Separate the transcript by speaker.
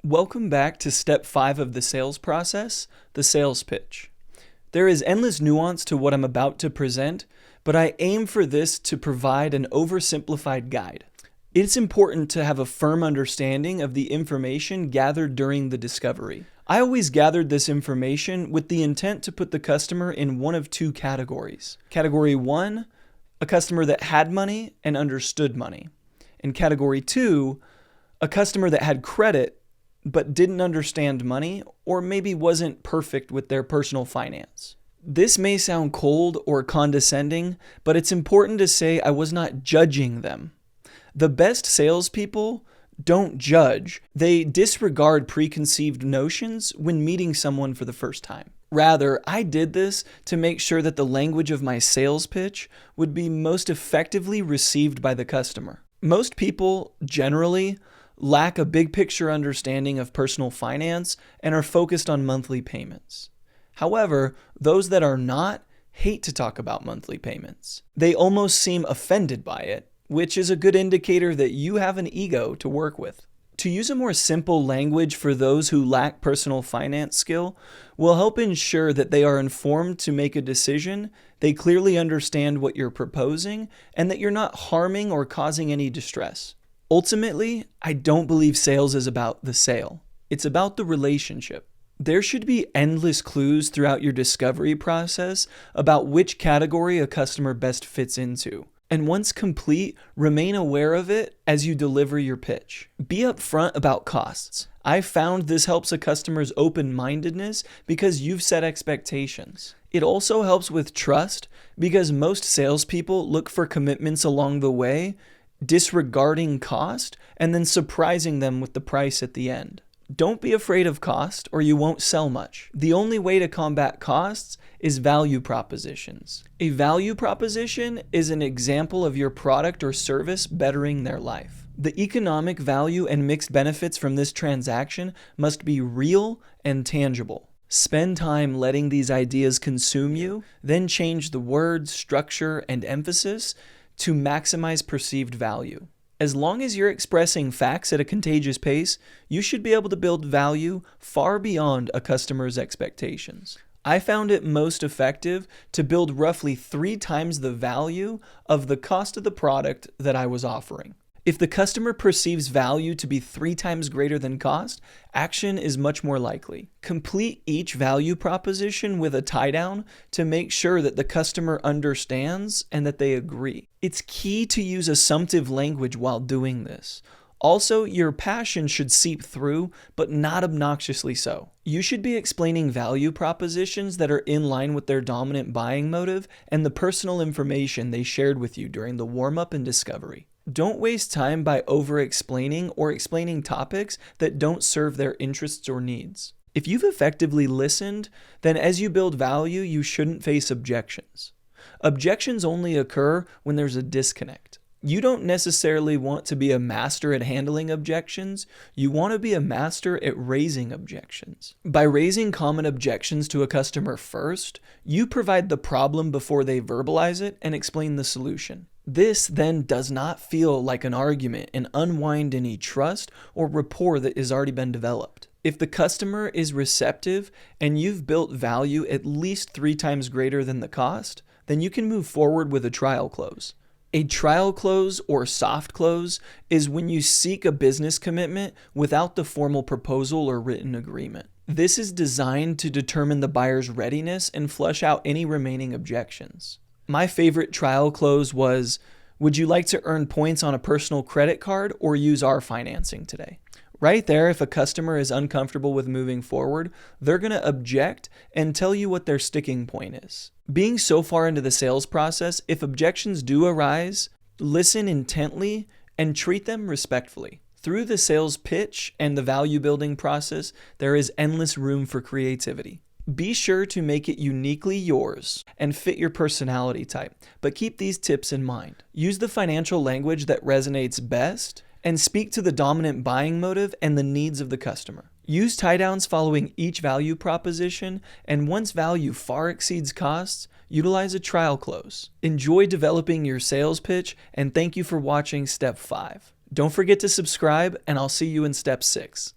Speaker 1: Welcome back to step 5 of the sales process, the sales pitch. There is endless nuance to what I'm about to present, but I aim for this to provide an oversimplified guide. It's important to have a firm understanding of the information gathered during the discovery. I always gathered this information with the intent to put the customer in one of two categories. Category 1, a customer that had money and understood money. And category 2, a customer that had credit but didn't understand money or maybe wasn't perfect with their personal finance. This may sound cold or condescending, but it's important to say I was not judging them. The best salespeople don't judge. They disregard preconceived notions when meeting someone for the first time. Rather, I did this to make sure that the language of my sales pitch would be most effectively received by the customer. Most people, generally, lack a big picture understanding of personal finance and are focused on monthly payments. However, those that are not hate to talk about monthly payments. They almost seem offended by it, which is a good indicator that you have an ego to work with. To use a more simple language for those who lack personal finance skill will help ensure that they are informed to make a decision, they clearly understand what you're proposing, and that you're not harming or causing any distress. Ultimately, I don't believe sales is about the sale. It's about the relationship. There should be endless clues throughout your discovery process about which category a customer best fits into. And once complete, remain aware of it as you deliver your pitch. Be upfront about costs. I found this helps a customer's open-mindedness because you've set expectations. It also helps with trust because most salespeople look for commitments along the way, disregarding cost, and then surprising them with the price at the end. Don't be afraid of cost or you won't sell much. The only way to combat costs is value propositions. A value proposition is an example of your product or service bettering their life. The economic value and mixed benefits from this transaction must be real and tangible. Spend time letting these ideas consume you, then change the words, structure, and emphasis to maximize perceived value. As long as you're expressing facts at a contagious pace, you should be able to build value far beyond a customer's expectations. I found it most effective to build roughly 3 times the value of the cost of the product that I was offering. If the customer perceives value to be 3 times greater than cost, action is much more likely. Complete each value proposition with a tie-down to make sure that the customer understands and that they agree. It's key to use assumptive language while doing this. Also, your passion should seep through, but not obnoxiously so. You should be explaining value propositions that are in line with their dominant buying motive and the personal information they shared with you during the warm-up and discovery. Don't waste time by over-explaining or explaining topics that don't serve their interests or needs. If you've effectively listened, then as you build value, you shouldn't face objections. Objections only occur when there's a disconnect. You don't necessarily want to be a master at handling objections. You want to be a master at raising objections. By raising common objections to a customer first, you provide the problem before they verbalize it and explain the solution. This then does not feel like an argument and unwind any trust or rapport that has already been developed. If the customer is receptive and you've built value at least 3 times greater than the cost, then you can move forward with a trial close. A trial close or soft close is when you seek a business commitment without the formal proposal or written agreement. This is designed to determine the buyer's readiness and flush out any remaining objections. My favorite trial close was, would you like to earn points on a personal credit card or use our financing today? Right there, if a customer is uncomfortable with moving forward, they're going to object and tell you what their sticking point is. Being so far into the sales process, if objections do arise, listen intently and treat them respectfully. Through the sales pitch and the value building process, there is endless room for creativity. Be sure to make it uniquely yours and fit your personality type, but keep these tips in mind. Use the financial language that resonates best and speak to the dominant buying motive and the needs of the customer. Use tie-downs following each value proposition, and once value far exceeds costs, utilize a trial close. Enjoy developing your sales pitch, and thank you for watching Step 5. Don't forget to subscribe, and I'll see you in Step 6.